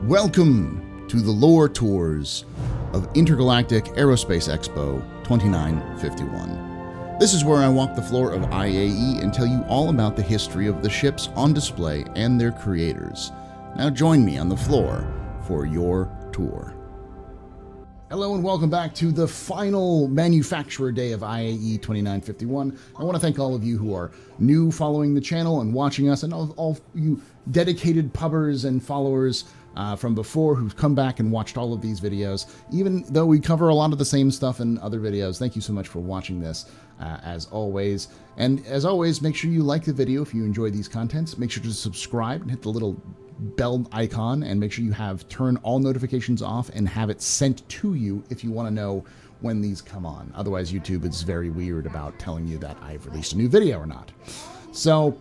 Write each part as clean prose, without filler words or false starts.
Welcome to the lore tours of Intergalactic Aerospace Expo 2951. This is where I walk the floor of IAE and tell you all about the history of the ships on display and their creators. Now join me on the floor for your tour. Hello and welcome back to the final manufacturer day of IAE 2951. I want to thank all of you who are new following the channel and watching us, and all you dedicated pubbers and followers from before who've come back and watched all of these videos. Even though we cover a lot of the same stuff in other videos, thank you so much for watching this, as always. And as always, make sure you like the video if you enjoy these contents. Make sure to subscribe and hit the little bell icon, and make sure you turn all notifications off and have it sent to you if you want to know when these come on. Otherwise, YouTube is very weird about telling you that I've released a new video or not. So,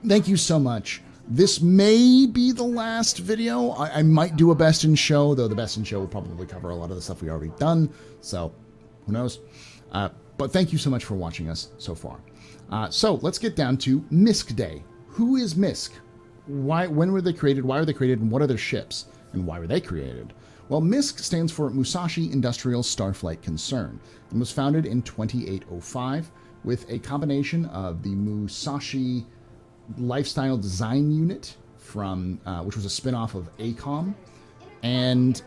thank you so much. This may be the last video. I might do a best in show, though the best in show will probably cover a lot of the stuff we already done. So, who knows? But thank you so much for watching us so far. So, let's get down to MISC Day. Who is MISC? When were they created? Why are they created? And what are their ships? And why were they created? Well, MISC stands for Musashi Industrial Starflight Concern and was founded in 2805 with a combination of the Musashi Lifestyle Design Unit from which was a spin-off of ACOM, and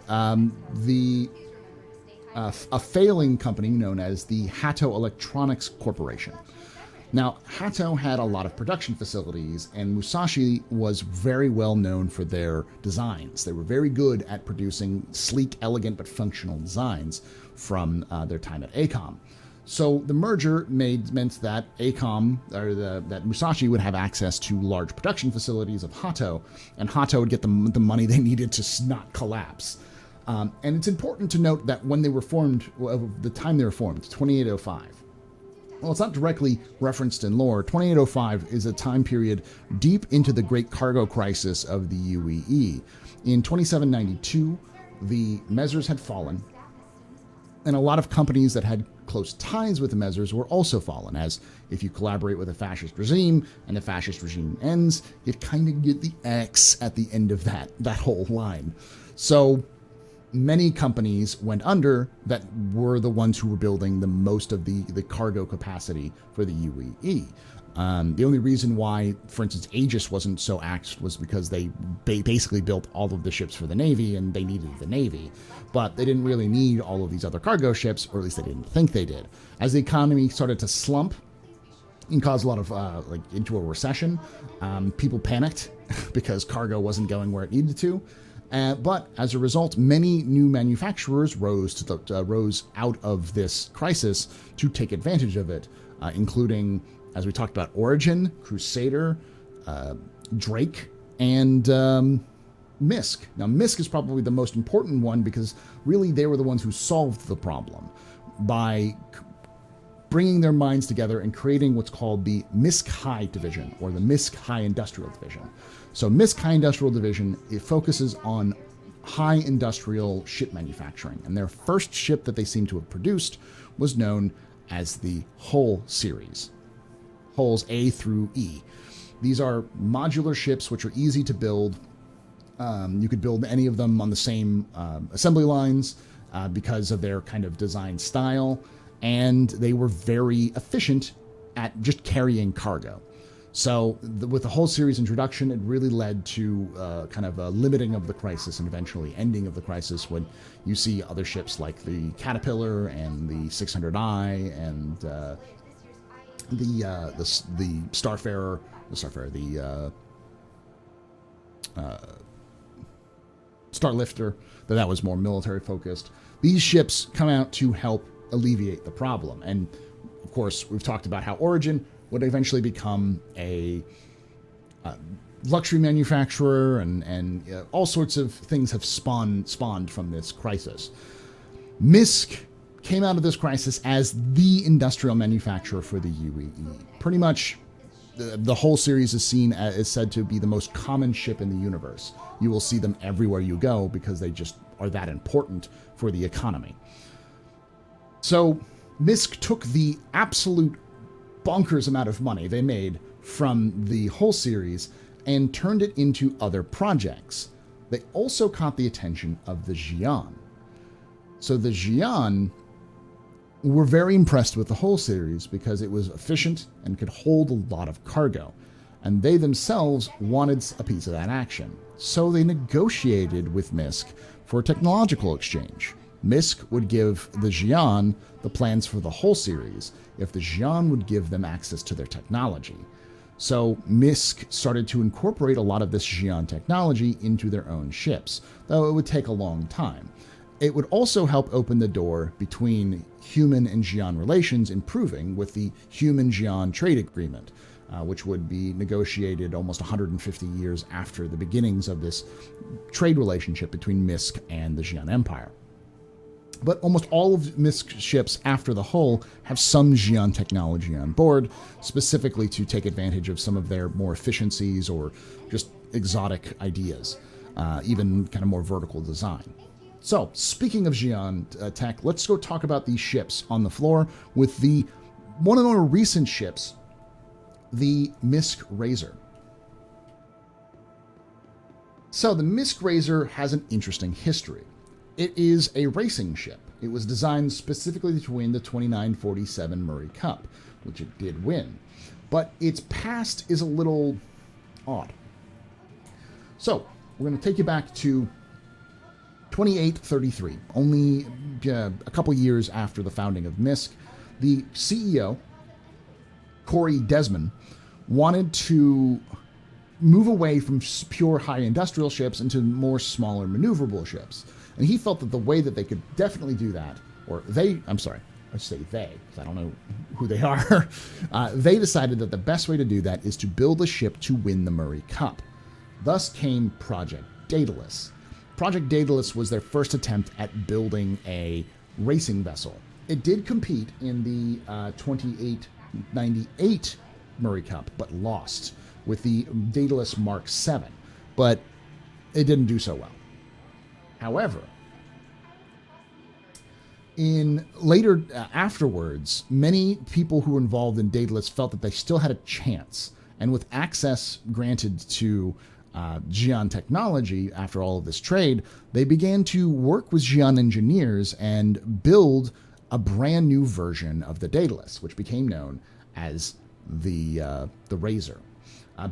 a failing company known as the Hato Electronics Corporation. Now, Hato had a lot of production facilities, and Musashi was very well known for their designs. They were very good at producing sleek, elegant, but functional designs from their time at ACOM. So the merger meant that that Musashi would have access to large production facilities of Hato, and Hato would get the money they needed to not collapse. And it's important to note that when they were formed, the time they were formed, 2805. Well, it's not directly referenced in lore. 2805 is a time period deep into the Great Cargo Crisis of the UEE. In 2792, the Mezzers had fallen, and a lot of companies that had close ties with the Mezzers were also fallen, as if you collaborate with a fascist regime and the fascist regime ends, you kind of get the X at the end of that whole line. So many companies went under that were the ones who were building the most of the cargo capacity for the UEE. The only reason why, for instance, Aegis wasn't so axed was because they basically built all of the ships for the Navy, and they needed the Navy. But they didn't really need all of these other cargo ships, or at least they didn't think they did. As the economy started to slump and cause a lot of, into a recession, people panicked because cargo wasn't going where it needed to. But as a result, many new manufacturers rose out of this crisis to take advantage of it, including, as we talked about, Origin, Crusader, Drake, and MISC. Now, MISC is probably the most important one because really they were the ones who solved the problem by bringing their minds together and creating what's called the MISC High Division, or the MISC High Industrial Division. So MISC High Industrial Division, it focuses on high industrial ship manufacturing, and their first ship that they seem to have produced was known as the Hull series. Hulls A through E. These are modular ships which are easy to build. You could build any of them on the same assembly lines because of their kind of design style, and they were very efficient at just carrying cargo. So with the Hull series introduction, it really led to kind of a limiting of the crisis and eventually ending of the crisis when you see other ships like the Caterpillar and the 600i and the Starfarer, the Starlifter, that was more military focused. These ships come out to help alleviate the problem. And of course, we've talked about how Origin would eventually become a luxury manufacturer, and all sorts of things have spawned from this crisis. MISC came out of this crisis as the industrial manufacturer for the UEE. Pretty much, the Hull series is said to be the most common ship in the universe. You will see them everywhere you go because they just are that important for the economy. So MISC took the absolute bonkers amount of money they made from the Hull series and turned it into other projects. They also caught the attention of the Xi'an. So the Xi'an were very impressed with the whole series because it was efficient and could hold a lot of cargo. And they themselves wanted a piece of that action. So they negotiated with MISC for a technological exchange. MISC would give the Xi'an the plans for the whole series if the Xi'an would give them access to their technology. So MISC started to incorporate a lot of this Xi'an technology into their own ships, though it would take a long time. It would also help open the door between human and Xi'an relations improving with the Human-Xi'an Trade Agreement, which would be negotiated almost 150 years after the beginnings of this trade relationship between MISC and the Xi'an Empire. But almost all of MISC ships after the hull have some Xi'an technology on board, specifically to take advantage of some of their more efficiencies or just exotic ideas, even kind of more vertical design. So, speaking of Xi'an tech, let's go talk about these ships on the floor with one of the more recent ships, the MISC Razor. So, the MISC Razor has an interesting history. It is a racing ship. It was designed specifically to win the 2947 Murray Cup, which it did win. But its past is a little odd. So, we're going to take you back to 2833, only a couple years after the founding of MISC. The CEO, Corey Desmond, wanted to move away from pure high industrial ships into more smaller maneuverable ships. And he felt that the way that they could definitely do that, I should say they, because I don't know who they are, they decided that the best way to do that is to build a ship to win the Murray Cup. Thus came Project Daedalus. Project Daedalus was their first attempt at building a racing vessel. It did compete in the 2898 Murray Cup, but lost with the Daedalus Mark VII, but it didn't do so well. However, afterwards, many people who were involved in Daedalus felt that they still had a chance, and with access granted to Xi'an technology after all of this trade, they began to work with Xi'an engineers and build a brand new version of the Daedalus, which became known as the Razor.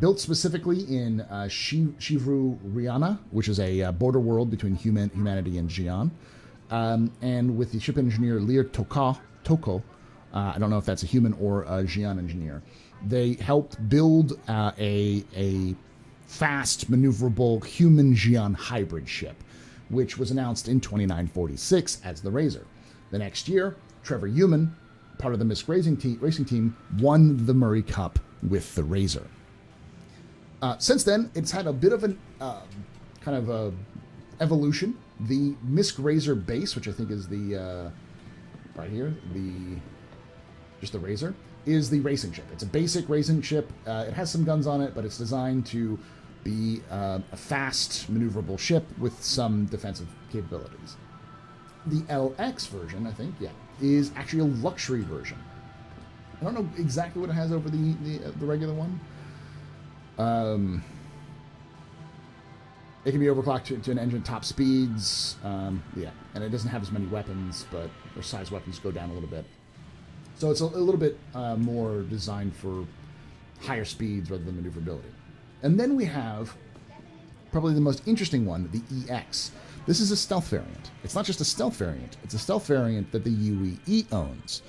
Built specifically in Shivru Riana, which is a border world between humanity and Xi'an, and with the ship engineer Lear Toko, I don't know if that's a human or a Xi'an engineer, they helped build a fast, maneuverable human-Xi'an hybrid ship, which was announced in 2946 as the Razor. The next year, Trevor Heumann, part of the MISC racing team, won the Murray Cup with the Razor. Since then, it's had a bit of an kind of a evolution. The MISC Razor base, which I think is the right here, just the Razor, is the racing ship. It's a basic racing ship. It has some guns on it, but it's designed to be a fast, maneuverable ship with some defensive capabilities. The LX version, I think, is actually a luxury version. I don't know exactly what it has over the regular one. It can be overclocked to an engine at top speeds, and it doesn't have as many weapons, but their size weapons go down a little bit. So it's a little bit more designed for higher speeds rather than maneuverability. And then we have probably the most interesting one, the EX. This is a stealth variant. It's not just a stealth variant, it's a stealth variant that the UEE owns.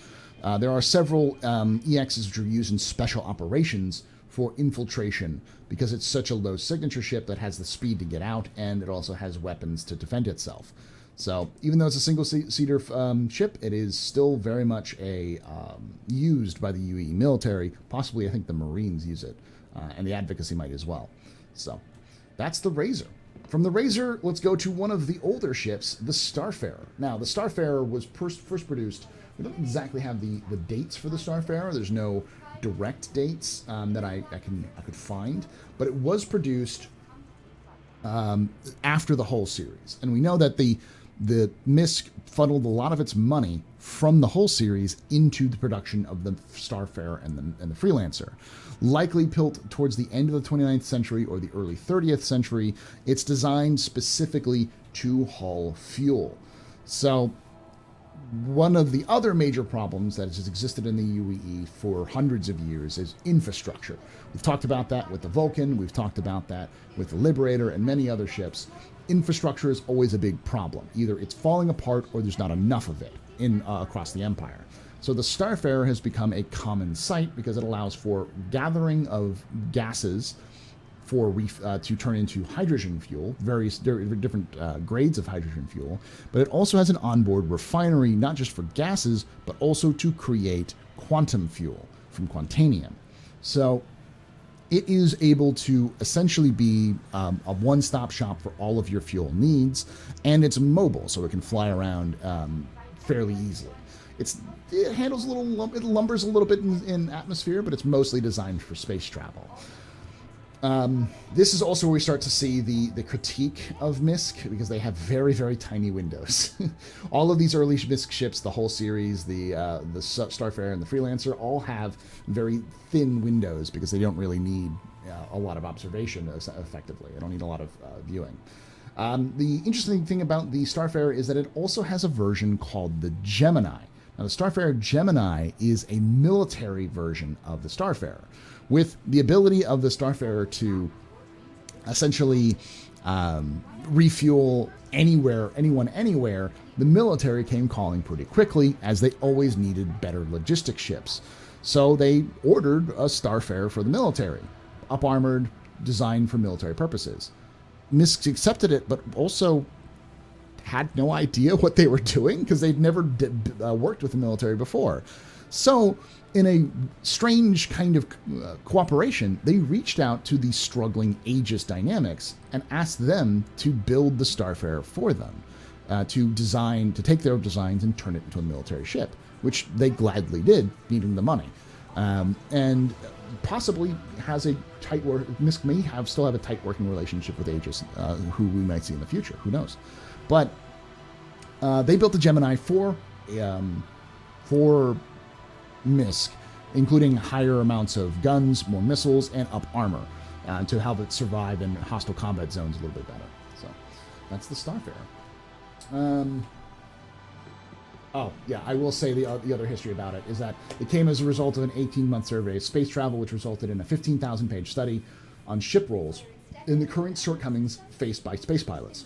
There are several EXs which are used in special operations for infiltration because it's such a low signature ship that has the speed to get out, and it also has weapons to defend itself. So even though it's a single-seater ship, it is still very much used by the UAE military. Possibly, I think the Marines use it, and the advocacy might as well. So that's the Razor. From the Razor, let's go to one of the older ships, the Starfarer. Now, the Starfarer was first produced. We don't exactly have the dates for the Starfarer. There's no direct dates that I could find, but it was produced after the whole series. And we know that the the MISC funneled a lot of its money from the whole series into the production of the Starfarer and the Freelancer. Likely built towards the end of the 29th century or the early 30th century, it's designed specifically to haul fuel. So one of the other major problems that has existed in the UEE for hundreds of years is infrastructure. We've talked about that with the Vulcan, we've talked about that with the Liberator and many other ships. Infrastructure is always a big problem. Either it's falling apart or there's not enough of it across the Empire. So the Starfarer has become a common sight because it allows for gathering of gases to turn into hydrogen fuel, various different grades of hydrogen fuel, but it also has an onboard refinery, not just for gases, but also to create quantum fuel from quantanium. So it is able to essentially be a one-stop shop for all of your fuel needs, and it's mobile, so it can fly around fairly easily. It handles it lumbers a little bit in atmosphere, but it's mostly designed for space travel. This is also where we start to see the critique of MISC, because they have very, very tiny windows. All of these early MISC ships, the whole series, the Starfarer and the Freelancer, all have very thin windows because they don't really need a lot of observation effectively. They don't need a lot of viewing. The interesting thing about the Starfarer is that it also has a version called the Gemini. Now, the Starfarer Gemini is a military version of the Starfarer, with the ability of the Starfarer to essentially refuel anyone anywhere. The military came calling pretty quickly, as they always needed better logistic ships. So they ordered a Starfarer for the military, up-armored, designed for military purposes. MISC accepted it, but also had no idea what they were doing because they'd never worked with the military before. So, in a strange kind of cooperation, they reached out to the struggling Aegis Dynamics and asked them to build the Starfarer for them, to take their designs and turn it into a military ship, which they gladly did, needing the money. And possibly has a tight MISC may still have a tight working relationship with Aegis, who we might see in the future. Who knows? But they built the Gemini for MISC, including higher amounts of guns, more missiles, and up armor to help it survive in hostile combat zones a little bit better. So that's the Starfarer. Oh, yeah, I will say the other history about it is that it came as a result of an 18-month survey of space travel, which resulted in a 15,000-page study on ship roles and the current shortcomings faced by space pilots.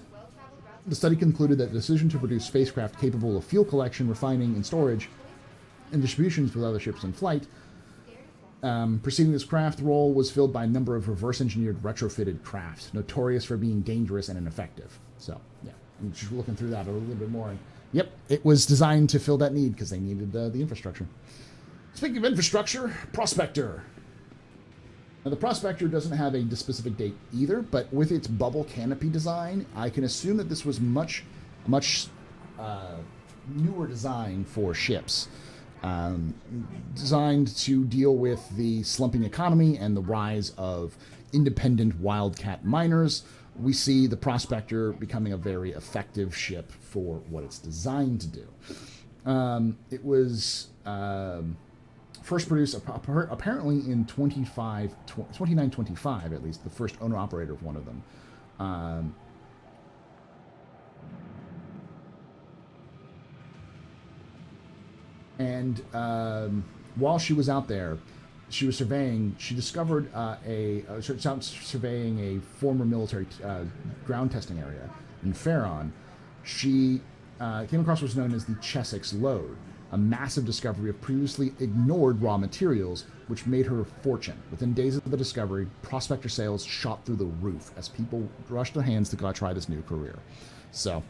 The study concluded that the decision to produce spacecraft capable of fuel collection, refining, and storage and distributions with other ships in flight preceding this craft role was filled by a number of reverse-engineered retrofitted crafts, notorious for being dangerous and ineffective. So, yeah, I'm just looking through that a little bit more. And, yep, it was designed to fill that need because they needed the infrastructure. Speaking of infrastructure, Prospector. Now, the Prospector doesn't have a specific date either, but with its bubble canopy design, I can assume that this was much newer design for ships. Designed to deal with the slumping economy and the rise of independent wildcat miners, we see the Prospector becoming a very effective ship for what it's designed to do. It was first produced apparently in 2925, at least, the first owner-operator of one of them. And while she was out there, she was surveying. She discovered surveying a former military ground testing area in Ferron. She came across what's known as the Chessex Lode, a massive discovery of previously ignored raw materials, which made her a fortune. Within days of the discovery, Prospector sales shot through the roof as people rushed their hands to go try this new career. So,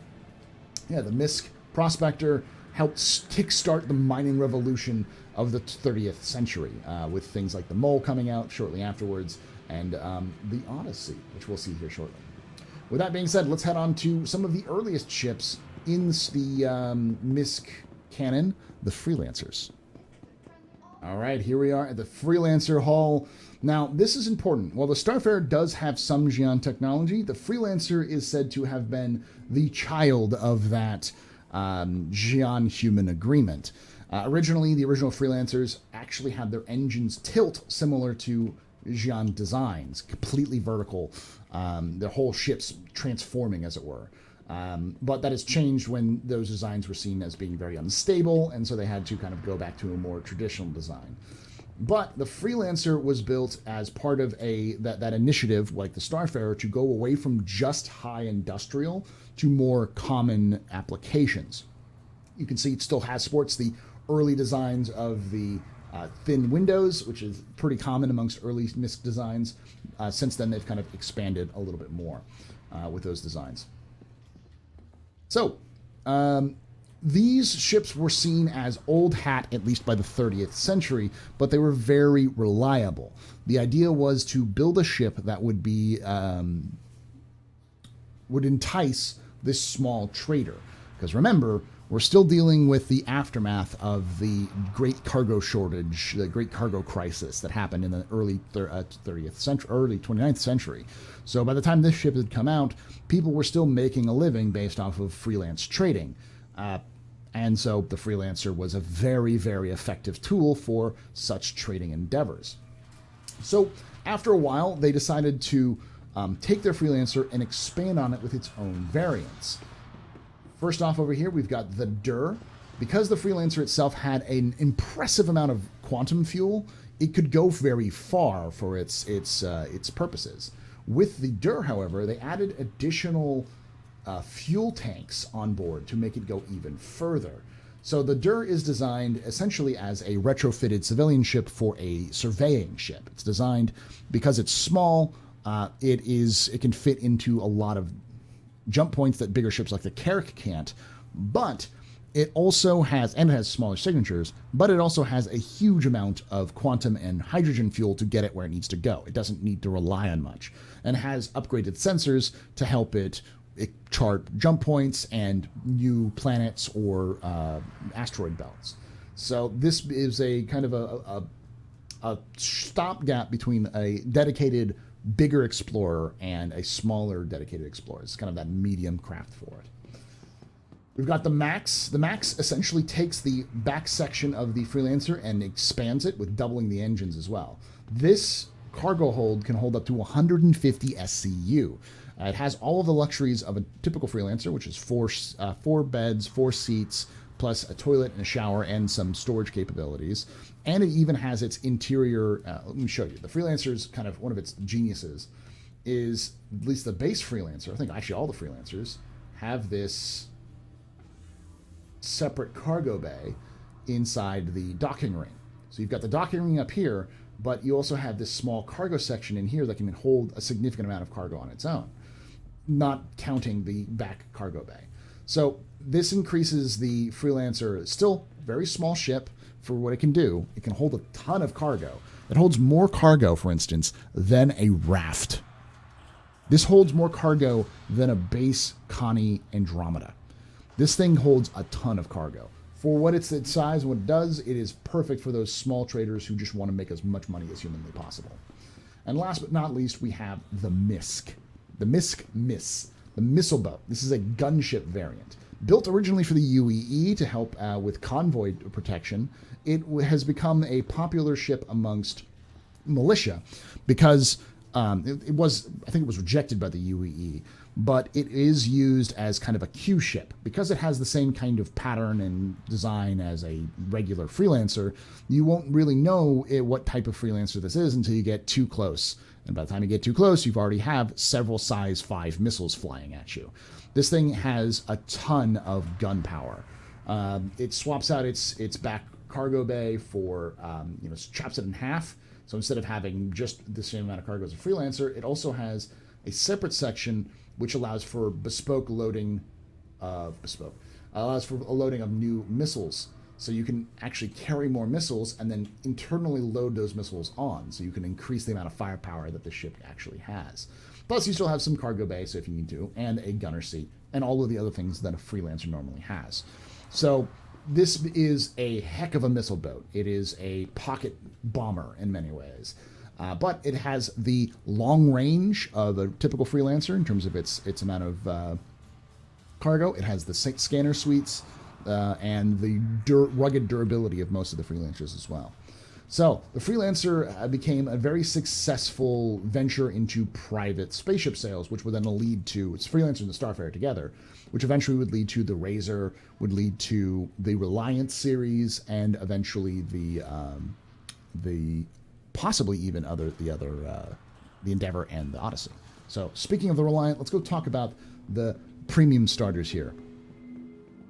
yeah, the MISC Prospector helped kickstart the mining revolution of the 30th century, with things like the Mole coming out shortly afterwards, and the Odyssey, which we'll see here shortly. With that being said, let's head on to some of the earliest ships in the MISC canon, the Freelancers. All right, here we are at the Freelancer Hall. Now, this is important. While the Starfarer does have some Xi'an technology, the Freelancer is said to have been the child of that Xi'an-human agreement. Originally, the original Freelancers actually had their engines tilt similar to Xi'an designs, completely vertical, their whole ships transforming, as it were. But that has changed when those designs were seen as being very unstable, and so they had to kind of go back to a more traditional design. But the Freelancer was built as part of that initiative, like the Starfarer, to go away from just high industrial to more common applications. You can see it still sports the early designs of the thin windows, which is pretty common amongst early MISC designs. Since then, they've kind of expanded a little bit more with those designs. So, these ships were seen as old hat, at least by the 30th century, but they were very reliable. The idea was to build a ship that would entice this small trader. Because remember, we're still dealing with the aftermath of the great cargo shortage, the great cargo crisis that happened in the early 30th century, early 29th century. So by the time this ship had come out, people were still making a living based off of freelance trading. And so the Freelancer was a very, very effective tool for such trading endeavors. So after a while, they decided to take their Freelancer and expand on it with its own variants. First off, over here, we've got the Dur. Because the Freelancer itself had an impressive amount of quantum fuel, it could go very far for its purposes. With the Dur, however, they added additional fuel tanks on board to make it go even further. So the Dur is designed essentially as a retrofitted civilian ship for a surveying ship. It's designed because it's small. It can fit into a lot of jump points that bigger ships like the Carrack can't, but it also has smaller signatures, but it also has a huge amount of quantum and hydrogen fuel to get it where it needs to go. It doesn't need to rely on much, and has upgraded sensors to help it chart jump points and new planets or asteroid belts. So this is a kind of a stopgap between a dedicated bigger explorer and a smaller dedicated explorer. It's kind of that medium craft for it. We've got the Max. The Max essentially takes the back section of the Freelancer and expands it with doubling the engines as well. This cargo hold can hold up to 150 SCU. It has all of the luxuries of a typical Freelancer, which is four beds, 4 seats, plus a toilet and a shower and some storage capabilities. And it even has its interior. Let me show you. The Freelancer's kind of one of its geniuses is, at least the base Freelancer, I think actually all the Freelancers have this separate cargo bay inside the docking ring. So you've got the docking ring up here, but you also have this small cargo section in here that can hold a significant amount of cargo on its own, not counting the back cargo bay. So this increases the Freelancer, still very small ship for what it can do. It can hold a ton of cargo. It holds more cargo, for instance, than a raft. This holds more cargo than a base Connie Andromeda. This thing holds a ton of cargo. For what its size and what it does, it is perfect for those small traders who just want to make as much money as humanly possible. And last but not least, we have the MISC. The MISC, the missile boat. This is a gunship variant. Built originally for the UEE to help with convoy protection, it has become a popular ship amongst militia because I think it was rejected by the UEE, but it is used as kind of a Q ship. Because it has the same kind of pattern and design as a regular Freelancer, you won't really know what type of Freelancer this is until you get too close. And by the time you get too close, you've already have several size 5 missiles flying at you. This thing has a ton of gun power. It swaps out its back cargo bay for, chops it in half. So instead of having just the same amount of cargo as a Freelancer, it also has a separate section which allows for allows for a loading of new missiles. So you can actually carry more missiles and then internally load those missiles on. So you can increase the amount of firepower that the ship actually has. Plus, you still have some cargo bay, so if you need to, and a gunner seat, and all of the other things that a Freelancer normally has. So this is a heck of a missile boat. It is a pocket bomber in many ways. But it has the long range of a typical Freelancer in terms of its amount of cargo. It has the scanner suites and the rugged durability of most of the Freelancers as well. So the Freelancer became a very successful venture into private spaceship sales, which would then lead to, it's Freelancer and the Starflight together, which eventually would lead to the Razor, would lead to the Reliant series, and eventually the possibly even the Endeavor and the Odyssey. So speaking of the Reliant, let's go talk about the premium starters here.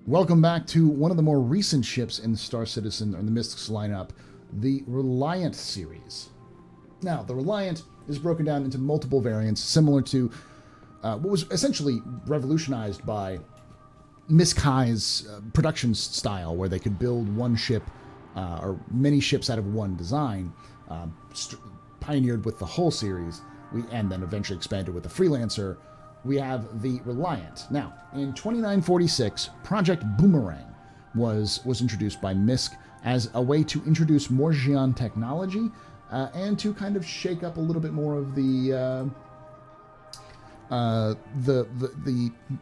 Welcome back to one of the more recent ships in the Star Citizen or the MISC's lineup, the Reliant series. Now, the Reliant is broken down into multiple variants, similar to what was essentially revolutionized by MISC's production style, where they could build one ship or many ships out of one design, pioneered with the whole series, and then eventually expanded with the Freelancer. We have the Reliant. Now, in 2946, Project Boomerang was introduced by MISC as a way to introduce more Xi'an technology and to kind of shake up a little bit more of the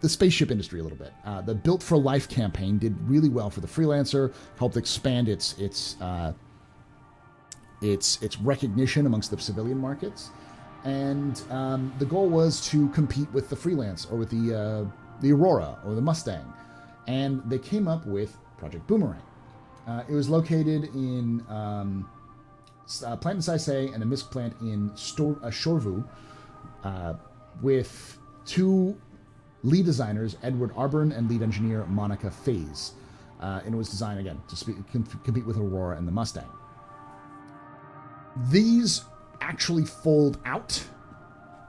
spaceship industry a little bit. The Built for Life campaign did really well for the Freelancer, helped expand its recognition amongst the civilian markets, and the goal was to compete with the Freelance or with the Aurora or the Mustang, and they came up with Project Boomerang. It was located in a plant in Saisei and a MISC plant in Shorvu, with two lead designers, Edward Arburn and lead engineer Monica Faze. And it was designed, again, to compete with Aurora and the Mustang. These actually fold out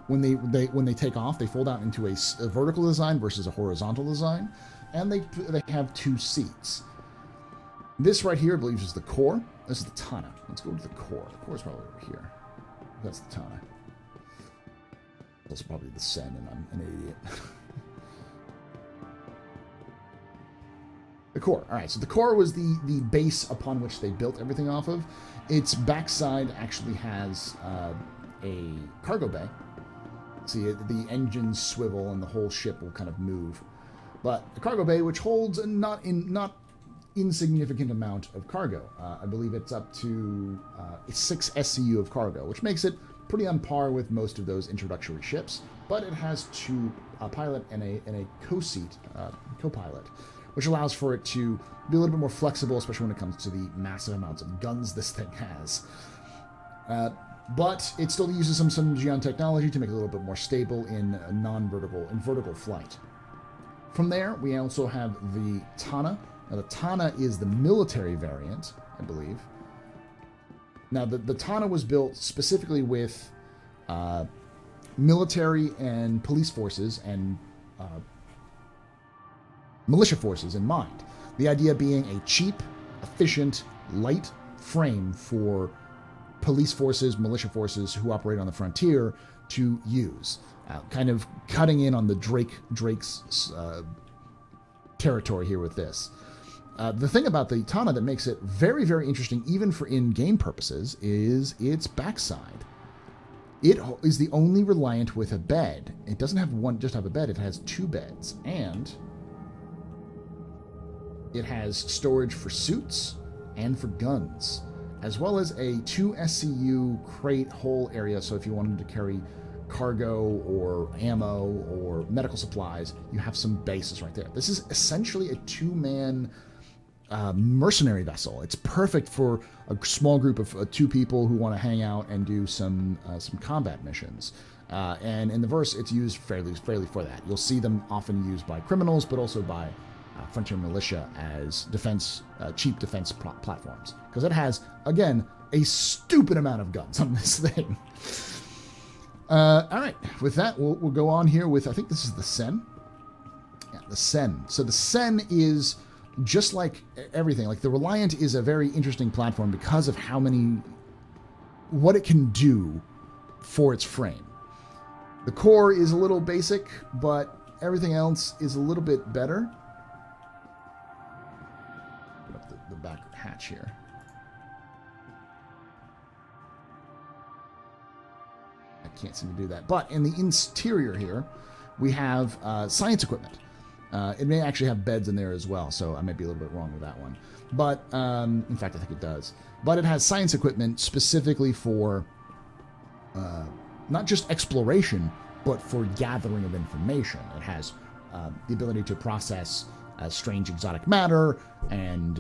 when they take off. They fold out into a vertical design versus a horizontal design, and they have two seats. This right here, I believe, is the core. This is the Tana. Let's go to the core. The core is probably over here. That's the Tana. That's probably the Sen, and I'm an idiot. The core. All right, so the core was the base upon which they built everything off of. Its backside actually has a cargo bay. See, the engines swivel and the whole ship will kind of move. But a cargo bay which holds a not insignificant amount of cargo. I believe it's up to 6 SCU of cargo, which makes it pretty on par with most of those introductory ships. But it has a pilot and a co-pilot, which allows for it to be a little bit more flexible, especially when it comes to the massive amounts of guns this thing has. But it still uses some Xi'an technology to make it a little bit more stable in vertical flight. From there, we also have the Tana. Now, the Tana is the military variant, I believe. Now, the Tana was built specifically with military and police forces and militia forces in mind. The idea being a cheap, efficient, light frame for police forces, militia forces who operate on the frontier to use. Kind of cutting in on the Drake's territory here with this. The thing about the Tana that makes it very, very interesting, even for in-game purposes, is its backside. It is the only Reliant with a bed. It doesn't have just have a bed, it has two beds. And it has storage for suits and for guns, as well as a 2 SCU crate hole area, so if you wanted to carry cargo or ammo or medical supplies, you have some bases right there. This is essentially a 2-man mercenary vessel. It's perfect for a small group of 2 people who want to hang out and do some combat missions. And in the verse, it's used fairly for that. You'll see them often used by criminals, but also by frontier militia as cheap defense platforms. Because it has, again, a stupid amount of guns on this thing. All right, with that, we'll go on here with, I think this is the Sen. Yeah, the Sen. So the Sen is just like everything. Like the Reliant is a very interesting platform because of what it can do for its frame. The core is a little basic, but everything else is a little bit better. back hatch here. I can't seem to do that. But in the interior here, we have science equipment. It may actually have beds in there as well, so I might be a little bit wrong with that one. But, in fact, I think it does. But it has science equipment specifically for not just exploration, but for gathering of information. It has the ability to process strange exotic matter and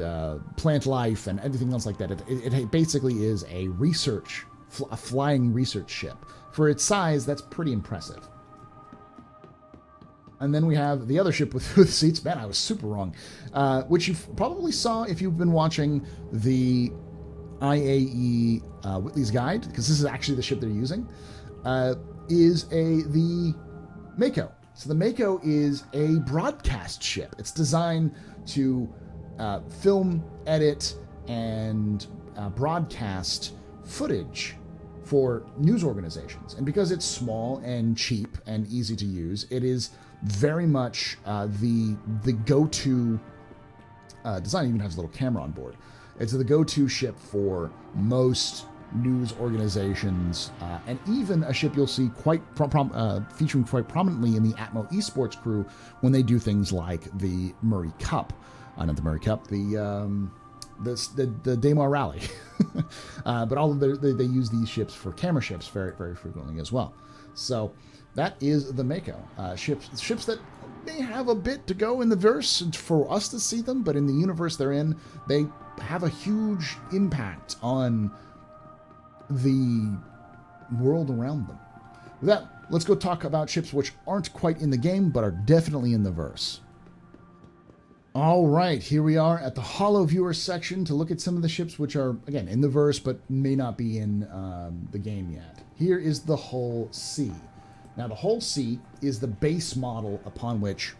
plant life and everything else like that. It basically is a flying research ship. For its size, that's pretty impressive. And then we have the other ship with seats. Man, I was super wrong. Which you probably saw if you've been watching the IAE Whitley's Guide, because this is actually the ship they're using, is the Mako. So the Mako is a broadcast ship. It's designed to film, edit, and broadcast footage for news organizations. And because it's small and cheap and easy to use, it is very much the go-to design. It even has a little camera on board. It's the go-to ship for most news organizations, and even a ship you'll see featuring quite prominently in the Atmo Esports crew when they do things like the Murray Cup. Not the Murray Cup, the Daymar Rally. But they use these ships for camera ships very, very frequently as well. So that is the Mako. Ships that may have a bit to go in the verse for us to see them, but in the universe they're in, they have a huge impact on the world around them. With that, let's go talk about ships which aren't quite in the game, but are definitely in the verse. All right, here we are at the Holo Viewer section to look at some of the ships which are, again, in the verse, but may not be in the game yet. Here is the Hull C. Now, the Hull C is the base model upon which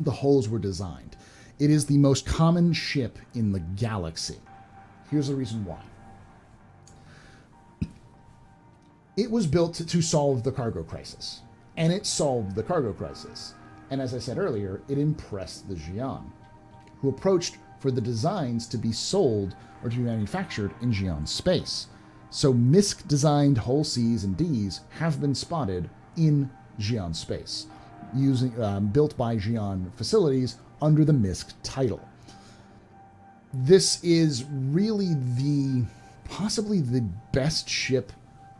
the hulls were designed. It is the most common ship in the galaxy. Here's the reason why. It was built to solve the cargo crisis, and it solved the cargo crisis. And as I said earlier, it impressed the Xi'an, who approached for the designs to be sold or to be manufactured in Xi'an space. So MISC-designed Hull Cs and Ds have been spotted in Xi'an space, built by Xi'an facilities under the MISC title. This is really possibly the best ship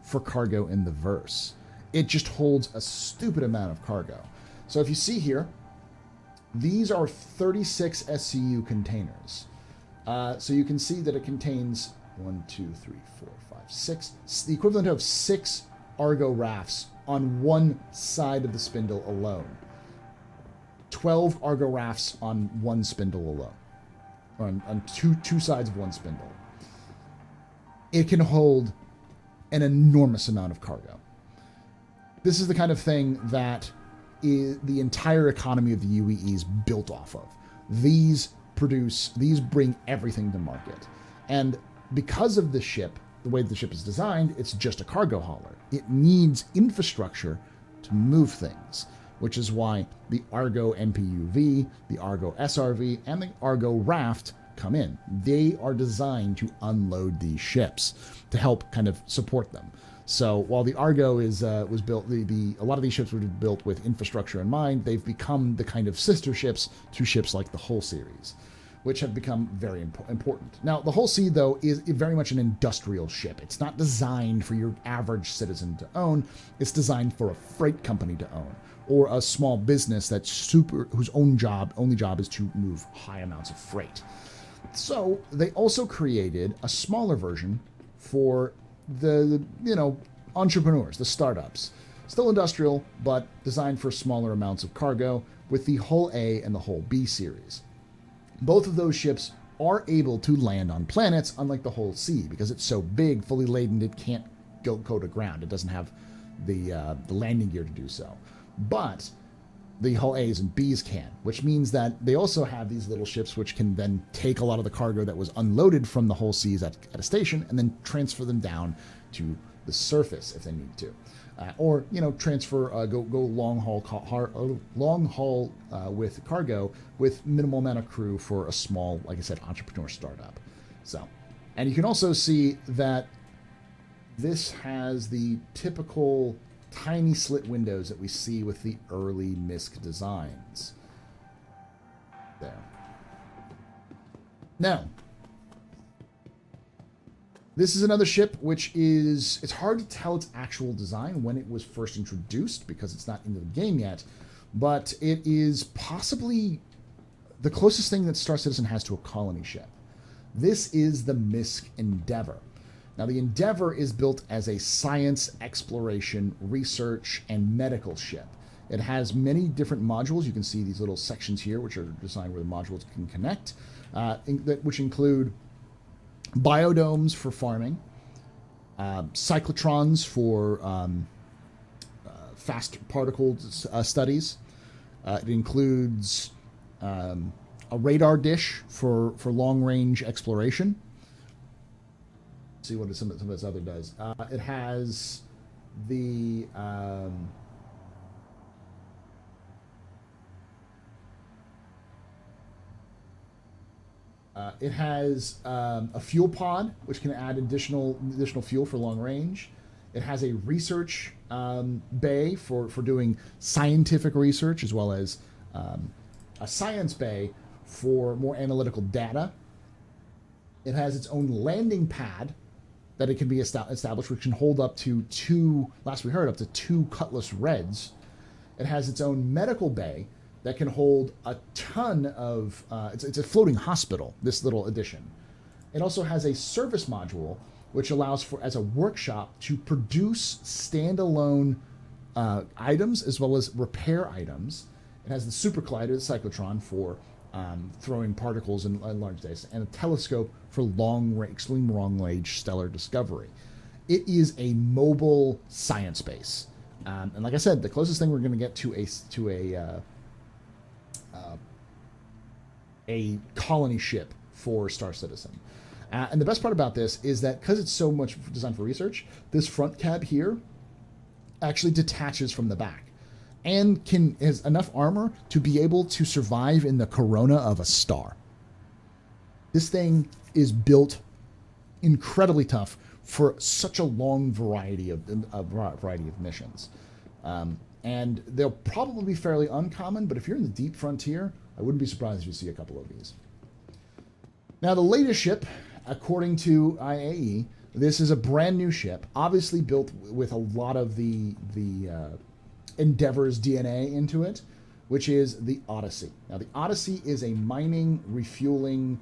for cargo in the verse. It just holds a stupid amount of cargo. So if you see here, these are 36 SCU containers. So you can see that it contains 6, the equivalent of 6 Argo rafts on one side of the spindle alone. 12 Argo rafts on one spindle alone. Or on two sides of one spindle. It can hold an enormous amount of cargo. This is the kind of thing that the entire economy of the UEE is built off of. These bring everything to market. And because of the ship, the way the ship is designed, it's just a cargo hauler. It needs infrastructure to move things, which is why the Argo MPUV, the Argo SRV, and the Argo Raft come in. They are designed to unload these ships to help kind of support them. So while the Argo was built, a lot of these ships were built with infrastructure in mind. They've become the kind of sister ships to ships like the Hull series, which have become very important. Now, the Hull C, though, is very much an industrial ship. It's not designed for your average citizen to own. It's designed for a freight company to own, or a small business whose only job is to move high amounts of freight. So they also created a smaller version for the entrepreneurs, the startups. Still industrial, but designed for smaller amounts of cargo, with the Hull A and the Hull B series. Both of those ships are able to land on planets, unlike the Hull C, because it's so big, fully laden, it can't go to ground. It doesn't have the landing gear to do so. But the Hull A's and B's can, which means that they also have these little ships which can then take a lot of the cargo that was unloaded from the Hull C's at a station and then transfer them down to the surface if they need to. or transfer go long haul with cargo with minimal amount of crew for a small, like I said, entrepreneur startup. So, and you can also see that this has the typical tiny slit windows that we see with the early MISC designs. There. Now, this is another ship which is, it's hard to tell its actual design when it was first introduced because it's not into the game yet, but it is possibly the closest thing that Star Citizen has to a colony ship. This is the MISC Endeavor. Now, the Endeavor is built as a science, exploration, research, and medical ship. It has many different modules. You can see these little sections here, which are designed where the modules can connect, which include biodomes for farming, cyclotrons for fast particle studies. It includes a radar dish for long-range exploration. Let's see what some of this other does. It has the a fuel pod, which can add additional fuel for long range. It has a research bay for doing scientific research, as well as a science bay for more analytical data. It has its own landing pad that it can be established, which can hold up to two, last we heard, up to 2 Cutlass Reds. It has its own medical bay that can hold a ton of, it's a floating hospital, this little addition. It also has a service module, which allows for, as a workshop, to produce standalone items as well as repair items. It has the super collider, the cyclotron, for throwing particles in large distance, and a telescope for extreme long-range stellar discovery. It is a mobile science base. And like I said, the closest thing we're going to get to a colony ship for Star Citizen. And the best part about this is that because it's so much designed for research, this front cab here actually detaches from the back and has enough armor to be able to survive in the corona of a star. This thing is built incredibly tough for such a long variety of missions. And they'll probably be fairly uncommon, but if you're in the deep frontier, I wouldn't be surprised if you see a couple of these. Now, the latest ship, according to IAE, this is a brand new ship, obviously built with a lot of the Endeavor's DNA into it, which is the Odyssey. Now, the Odyssey is a mining, refining,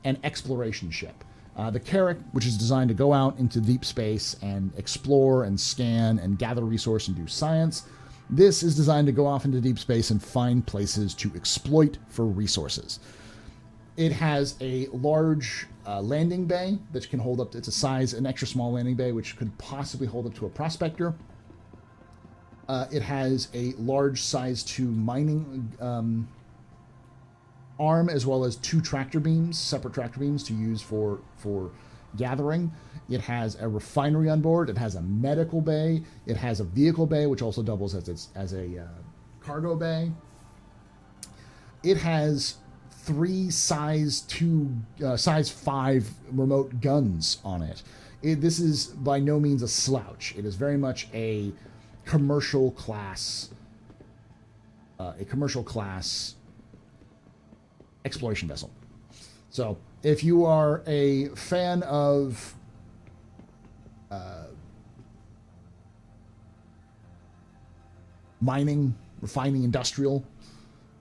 and exploration ship. The Carrack, which is designed to go out into deep space and explore and scan and gather resource and do science. This is designed to go off into deep space and find places to exploit for resources. It has a large landing bay that can hold up, an extra small landing bay, which could possibly hold up to a prospector. It has a large size 2 mining arm, as well as 2 separate tractor beams to use for gathering. It has a refinery on board. It has a medical bay. It has a vehicle bay, which also doubles as a cargo bay. It has 3 size 5 remote guns on it. This is by no means a slouch. It is very much a commercial class exploration vessel. So if you are a fan of mining, refining, industrial,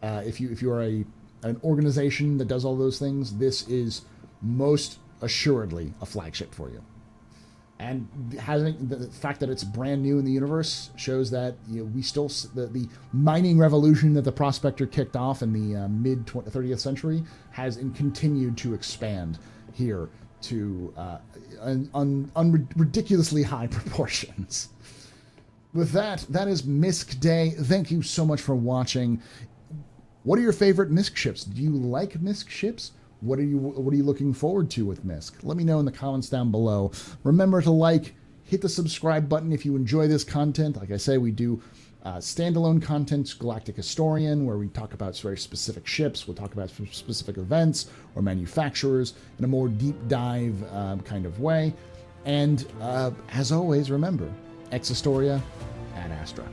if you are an organization that does all those things, this is most assuredly a flagship for you. And the fact that it's brand new in the universe shows that we still the mining revolution that the Prospector kicked off in the mid 30th century has continued to expand here to ridiculously high proportions. With that is MISC Day. Thank you so much for watching. What are your favorite MISC ships? Do you like MISC ships? What are you looking forward to with MISC? Let me know in the comments down below. Remember to like, Hit the subscribe button if you enjoy this content. Like I say, we do standalone content, Galactic Historian, where we talk about very specific ships. We'll talk about specific events or manufacturers in a more deep dive kind of way. And as always, remember, Ex Historia ad Astra.